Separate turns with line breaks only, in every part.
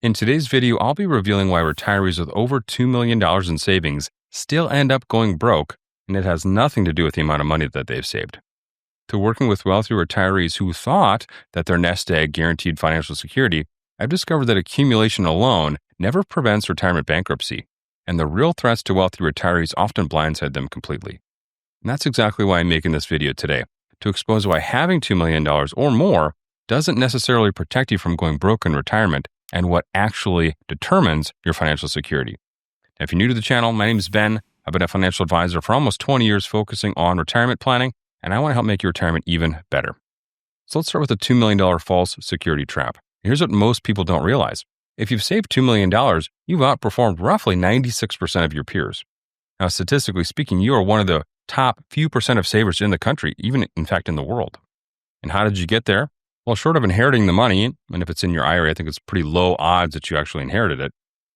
In today's video, I'll be revealing why retirees with over $2 million in savings still end up going broke, and it has nothing to do with the amount of money that they've saved. Through working with wealthy retirees who thought that their nest egg guaranteed financial security, I've discovered that accumulation alone never prevents retirement bankruptcy, and the real threats to wealthy retirees often blindside them completely. And that's exactly why I'm making this video today, to expose why having $2 million or more doesn't necessarily protect you from going broke in retirement and what actually determines your financial security. Now, if you're new to the channel, my name is Ben. I've been a financial advisor for almost 20 years focusing on retirement planning, and I want to help make your retirement even better. So let's start with the $2 million false security trap. Here's what most people don't realize. If you've saved $2 million, you've outperformed roughly 96% of your peers. Now, statistically speaking, you are one of the top few percent of savers in the country, even in fact in the world. And how did you get there? Well, short of inheriting the money, and if it's in your IRA, I think it's pretty low odds that you actually inherited it,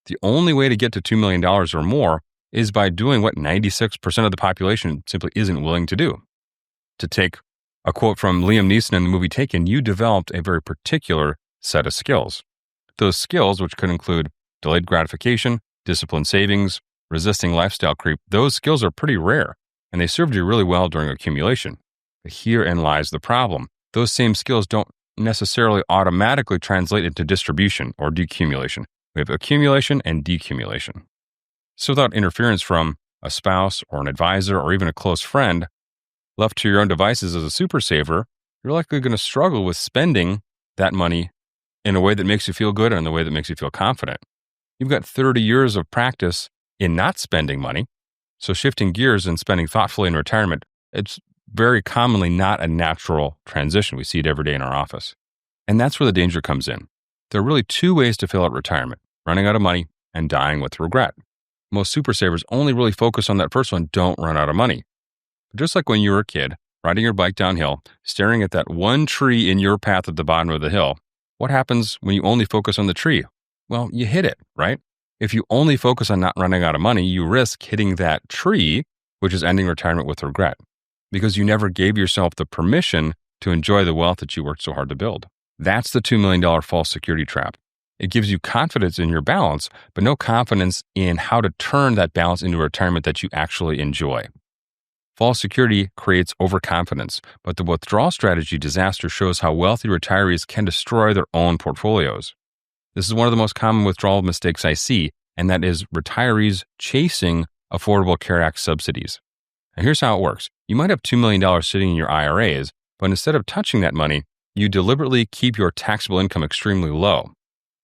the only way to get to $2 million or more is by doing what 96% of the population simply isn't willing to do. To take a quote from Liam Neeson in the movie Taken, you developed a very particular set of skills. Those skills, which could include delayed gratification, disciplined savings, resisting lifestyle creep, those skills are pretty rare, and they served you really well during accumulation. But herein lies the problem. Those same skills don't necessarily automatically translate into distribution or decumulation. We have accumulation and decumulation. So without interference from a spouse or an advisor or even a close friend, left to your own devices as a super saver, you're likely going to struggle with spending that money in a way that makes you feel good and in a way that makes you feel confident. You've got 30 years of practice in not spending money, so shifting gears and spending thoughtfully in retirement, it's very commonly not a natural transition. We see it every day in our office. And that's where the danger comes in. There are really two ways to fill out retirement: running out of money and dying with regret. Most super savers only really focus on that first one: don't run out of money. But just like when you were a kid, riding your bike downhill, staring at that one tree in your path at the bottom of the hill, what happens when you only focus on the tree? Well, you hit it, right? If you only focus on not running out of money, you risk hitting that tree, which is ending retirement with regret, because you never gave yourself the permission to enjoy the wealth that you worked so hard to build. That's the $2 million false security trap. It gives you confidence in your balance, but no confidence in how to turn that balance into a retirement that you actually enjoy. False security creates overconfidence, but the withdrawal strategy disaster shows how wealthy retirees can destroy their own portfolios. This is one of the most common withdrawal mistakes I see, and that is retirees chasing Affordable Care Act subsidies. Now, here's how it works. You might have $2 million sitting in your IRAs, but instead of touching that money, you deliberately keep your taxable income extremely low.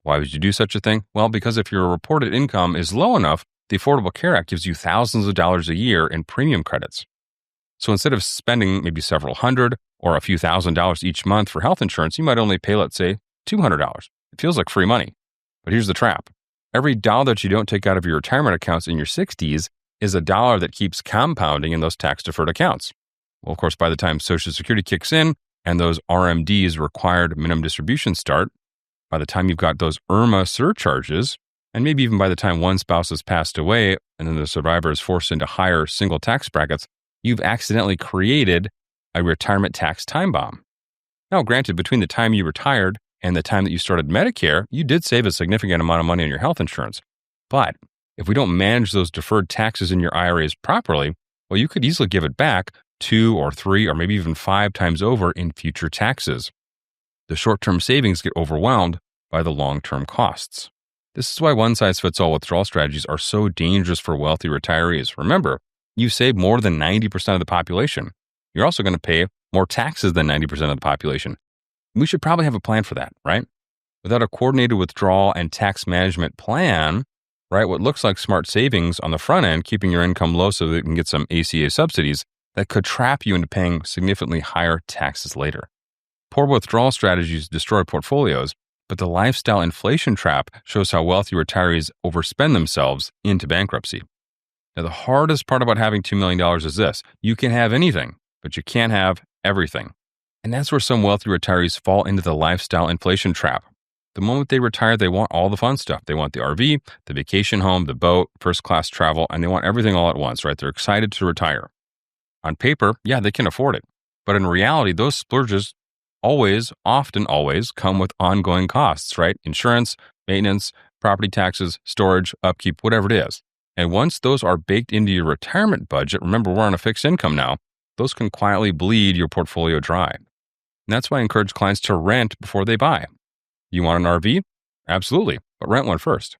Why would you do such a thing? Well, because if your reported income is low enough, the Affordable Care Act gives you thousands of dollars a year in premium credits. So instead of spending maybe several hundred or a few $1,000s each month for health insurance, you might only pay, let's say, $200. It feels like free money. But here's the trap. Every dollar that you don't take out of your retirement accounts in your 60s is a dollar that keeps compounding in those tax-deferred accounts. Well, of course, by the time Social Security kicks in and those RMDs, required minimum distributions, start, by the time you've got those IRMA surcharges, and maybe even by the time one spouse has passed away and then the survivor is forced into higher single tax brackets, you've accidentally created a retirement tax time bomb. Now, granted, between the time you retired and the time that you started Medicare, you did save a significant amount of money on your health insurance. But if we don't manage those deferred taxes in your IRAs properly, well, you could easily give it back 2 or 3 or maybe even 5 times over in future taxes. The short-term savings get overwhelmed by the long-term costs. This is why one-size-fits-all withdrawal strategies are so dangerous for wealthy retirees. Remember, you save more than 90% of the population. You're also going to pay more taxes than 90% of the population. We should probably have a plan for that, right? Without a coordinated withdrawal and tax management plan, right, what looks like smart savings on the front end, keeping your income low so that you can get some ACA subsidies, that could trap you into paying significantly higher taxes later. Poor withdrawal strategies destroy portfolios, but the lifestyle inflation trap shows how wealthy retirees overspend themselves into bankruptcy. Now, the hardest part about having $2 million is this: you can have anything, but you can't have everything. And that's where some wealthy retirees fall into the lifestyle inflation trap. The moment they retire, they want all the fun stuff. They want the RV, the vacation home, the boat, first-class travel, and they want everything all at once, right? They're excited to retire. On paper, yeah, they can afford it. But in reality, those splurges often always come with ongoing costs, right? Insurance, maintenance, property taxes, storage, upkeep, whatever it is. And once those are baked into your retirement budget, remember we're on a fixed income now, those can quietly bleed your portfolio dry. And that's why I encourage clients to rent before they buy. You want an RV? Absolutely, but rent one first.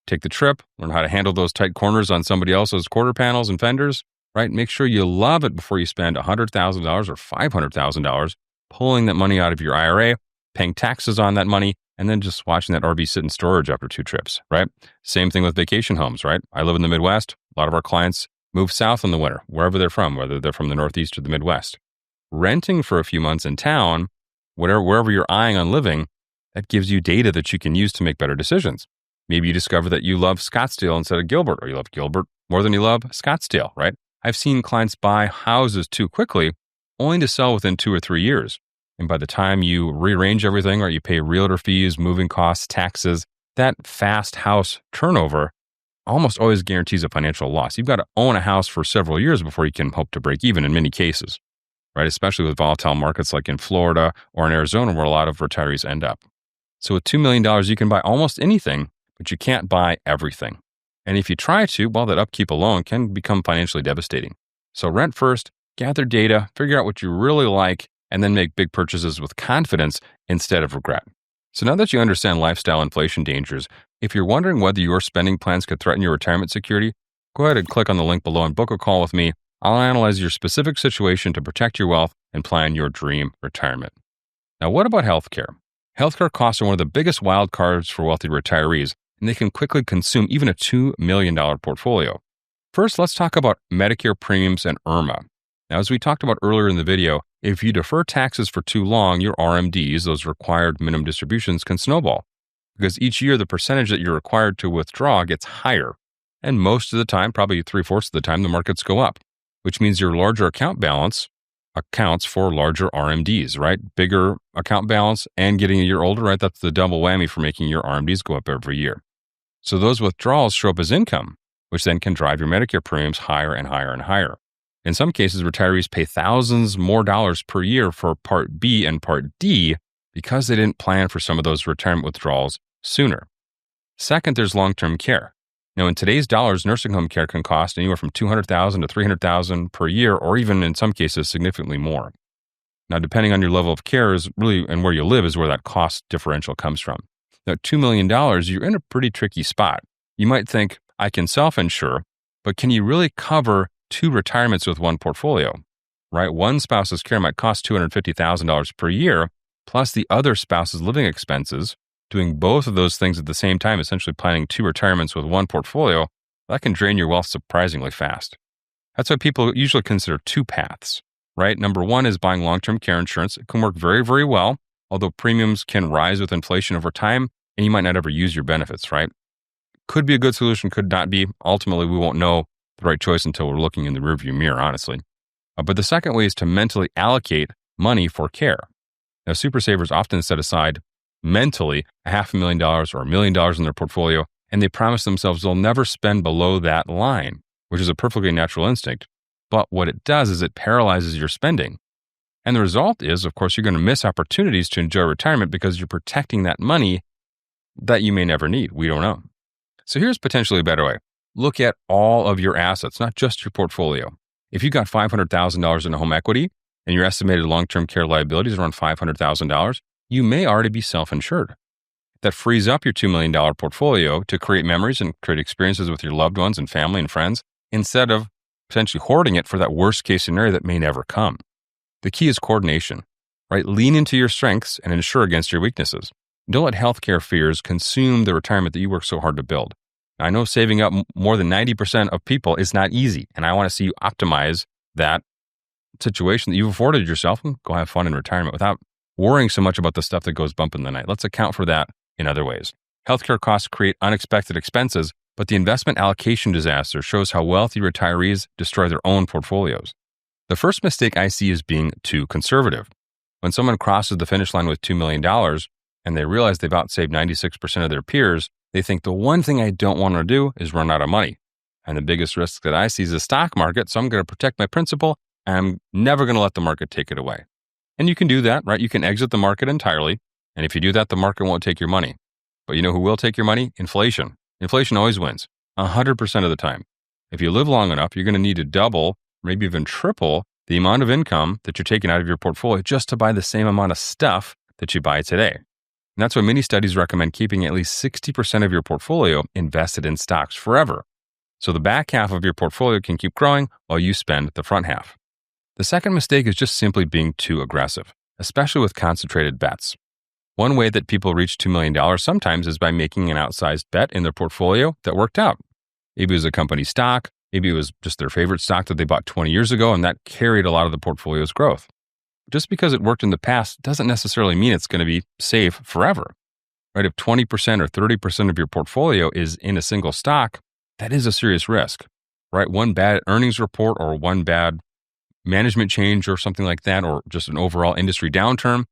Take the trip, learn how to handle those tight corners on somebody else's quarter panels and fenders, right? Make sure you love it before you spend $100,000 or $500,000 pulling that money out of your IRA, paying taxes on that money, and then just watching that RV sit in storage after 2 trips, right? Same thing with vacation homes, right? I live in the Midwest. A lot of our clients move south in the winter, wherever they're from, whether they're from the Northeast or the Midwest. Renting for a few months in town, wherever you're eyeing on living, that gives you data that you can use to make better decisions. Maybe you discover that you love Scottsdale instead of Gilbert, or you love Gilbert more than you love Scottsdale, right? I've seen clients buy houses too quickly, only to sell within 2 or 3 years. And by the time you rearrange everything, or you pay realtor fees, moving costs, taxes, that fast house turnover almost always guarantees a financial loss. You've got to own a house for several years before you can hope to break even in many cases, right? Especially with volatile markets like in Florida or in Arizona, where a lot of retirees end up. So with $2 million, you can buy almost anything, but you can't buy everything. And if you try to, well, that upkeep alone can become financially devastating. So rent first, gather data, figure out what you really like, and then make big purchases with confidence instead of regret. So now that you understand lifestyle inflation dangers, if you're wondering whether your spending plans could threaten your retirement security, go ahead and click on the link below and book a call with me. I'll analyze your specific situation to protect your wealth and plan your dream retirement. Now, what about healthcare? Healthcare costs are one of the biggest wild cards for wealthy retirees, and they can quickly consume even a $2 million portfolio. First, let's talk about Medicare premiums and IRMA. Now, as we talked about earlier in the video, if you defer taxes for too long, your RMDs, those required minimum distributions, can snowball, because each year the percentage that you're required to withdraw gets higher. And most of the time, probably 3/4 of the time, the markets go up, which means your larger account balance accounts for larger RMDs, right? Bigger account balance and getting a year older, right? That's the double whammy for making your RMDs go up every year. So those withdrawals show up as income, which then can drive your Medicare premiums higher and higher and higher. In some cases, retirees pay thousands more dollars per year for Part B and Part D because they didn't plan for some of those retirement withdrawals sooner. Second, there's long-term care. Now, in today's dollars, nursing home care can cost anywhere from $200,000 to $300,000 per year, or even in some cases, significantly more. Now, depending on your level of care is really, and where you live is where that cost differential comes from. Now, $2 million, you're in a pretty tricky spot. You might think, I can self-insure, but can you really cover 2 retirements with one portfolio, right? One spouse's care might cost $250,000 per year, plus the other spouse's living expenses. Doing both of those things at the same time, essentially planning 2 retirements with one portfolio, that can drain your wealth surprisingly fast. That's why people usually consider 2 paths, right? Number 1 is buying long-term care insurance. It can work very, very well, although premiums can rise with inflation over time, and you might not ever use your benefits, right? Could be a good solution, could not be. Ultimately, we won't know the right choice until we're looking in the rearview mirror, honestly. But the second way is to mentally allocate money for care. Now, super savers often set aside mentally $500,000 or $1 million in their portfolio, and they promise themselves they'll never spend below that line, which is a perfectly natural instinct. But what it does is it paralyzes your spending. And the result is, of course, you're going to miss opportunities to enjoy retirement because you're protecting that money that you may never need. We don't know. So here's potentially a better way. Look at all of your assets, not just your portfolio. If you've got $500,000 in home equity and your estimated long-term care liabilities are around $500,000, you may already be self-insured. That frees up your $2 million portfolio to create memories and create experiences with your loved ones and family and friends, instead of potentially hoarding it for that worst-case scenario that may never come. The key is coordination, right? Lean into your strengths and insure against your weaknesses. Don't let healthcare fears consume the retirement that you work so hard to build. I know saving up more than 90% of people is not easy, and I want to see you optimize that situation that you've afforded yourself and go have fun in retirement without worrying so much about the stuff that goes bump in the night. Let's account for that in other ways. Healthcare costs create unexpected expenses, but the investment allocation disaster shows how wealthy retirees destroy their own portfolios. The first mistake I see is being too conservative. When someone crosses the finish line with $2 million and they realize they've outsaved 96% of their peers, they think the one thing I don't want to do is run out of money. And the biggest risk that I see is the stock market, so I'm going to protect my principal and I'm never going to let the market take it away. And you can do that, right? You can exit the market entirely. And if you do that, the market won't take your money. But you know who will take your money? Inflation. Inflation always wins, 100% of the time. If you live long enough, you're going to need to double, maybe even triple the amount of income that you're taking out of your portfolio just to buy the same amount of stuff that you buy today. And that's why many studies recommend keeping at least 60% of your portfolio invested in stocks forever. So the back half of your portfolio can keep growing while you spend the front half. The second mistake is just simply being too aggressive, especially with concentrated bets. One way that people reach $2 million sometimes is by making an outsized bet in their portfolio that worked out. Maybe it was a company stock, maybe it was just their favorite stock that they bought 20 years ago, and that carried a lot of the portfolio's growth. Just because it worked in the past doesn't necessarily mean it's going to be safe forever. Right? If 20% or 30% of your portfolio is in a single stock, that is a serious risk. Right? One bad earnings report or one bad management change or something like that, or just an overall industry downturn,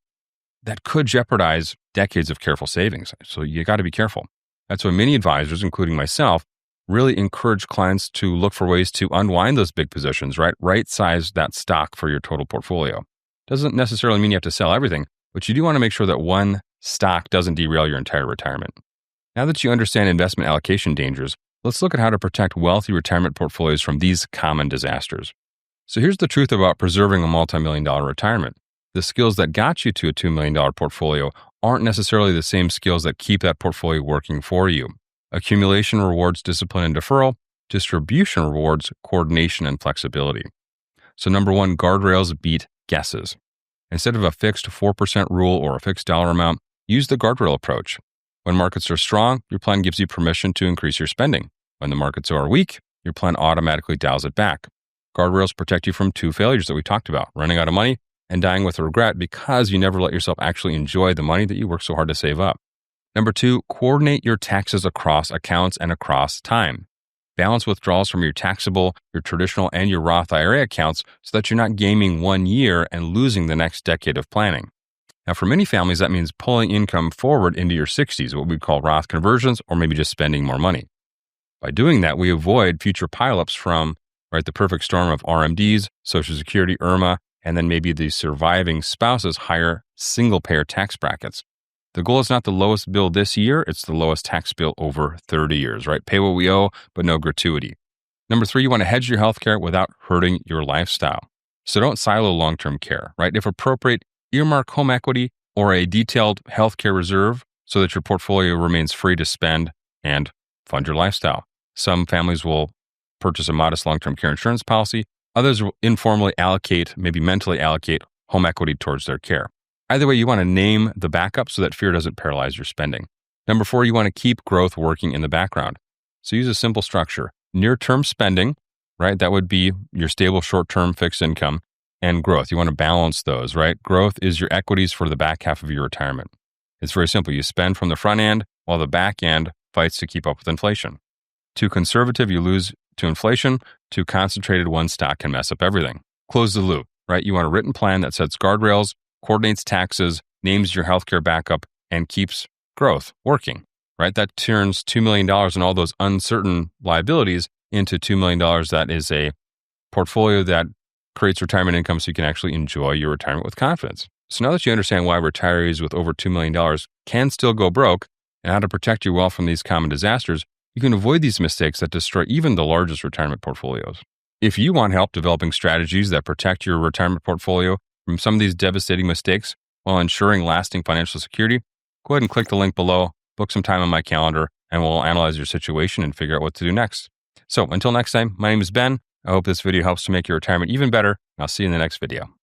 that could jeopardize decades of careful savings. So you got to be careful. That's why many advisors, including myself, really encourage clients to look for ways to unwind those big positions, right? Right size that stock for your total portfolio. Doesn't necessarily mean you have to sell everything, but you do want to make sure that one stock doesn't derail your entire retirement. Now that you understand investment allocation dangers, let's look at how to protect wealthy retirement portfolios from these common disasters. So here's the truth about preserving a multi-million-dollar retirement. The skills that got you to a $2 million portfolio aren't necessarily the same skills that keep that portfolio working for you. Accumulation rewards discipline and deferral. Distribution rewards coordination and flexibility. So number one, guardrails beat guesses. Instead of a fixed 4% rule or a fixed dollar amount, use the guardrail approach. When markets are strong, your plan gives you permission to increase your spending. When the markets are weak, your plan automatically dials it back. Guardrails protect you from two failures that we talked about, running out of money and dying with regret because you never let yourself actually enjoy the money that you work so hard to save up. Number two, coordinate your taxes across accounts and across time. Balance withdrawals from your taxable, your traditional, and your Roth IRA accounts so that you're not gaming 1 year and losing the next decade of planning. Now, for many families, that means pulling income forward into your 60s, what we call Roth conversions, or maybe just spending more money. By doing that, we avoid future pileups from the perfect storm of RMDs, Social Security, IRMA, and then maybe the surviving spouse's higher single-payer tax brackets. The goal is not the lowest bill this year, it's the lowest tax bill over 30 years, right? Pay what we owe, but no gratuity. Number three, you want to hedge your healthcare without hurting your lifestyle. So don't silo long-term care, right? If appropriate, earmark home equity or a detailed healthcare reserve so that your portfolio remains free to spend and fund your lifestyle. Some families will purchase a modest long-term care insurance policy. Others will informally allocate, maybe mentally allocate home equity towards their care. Either way, you want to name the backup so that fear doesn't paralyze your spending. Number four, you want to keep growth working in the background. So use a simple structure. Near-term spending, right? That would be your stable short-term fixed income, and growth. You want to balance those, right? Growth is your equities for the back half of your retirement. It's very simple. You spend from the front end while the back end fights to keep up with inflation. Too conservative, you lose to inflation. Too concentrated, one stock can mess up everything. Close the loop, right? You want a written plan that sets guardrails, coordinates taxes, names your healthcare backup, and keeps growth working, right? That turns $2 million and all those uncertain liabilities into $2 million that is a portfolio that creates retirement income so you can actually enjoy your retirement with confidence. So now that you understand why retirees with over $2 million can still go broke and how to protect your wealth from these common disasters, you can avoid these mistakes that destroy even the largest retirement portfolios. If you want help developing strategies that protect your retirement portfolio from some of these devastating mistakes while ensuring lasting financial security, go ahead and click the link below, book some time on my calendar, and we'll analyze your situation and figure out what to do next. So until next time, my name is Ben. I hope this video helps to make your retirement even better. I'll see you in the next video.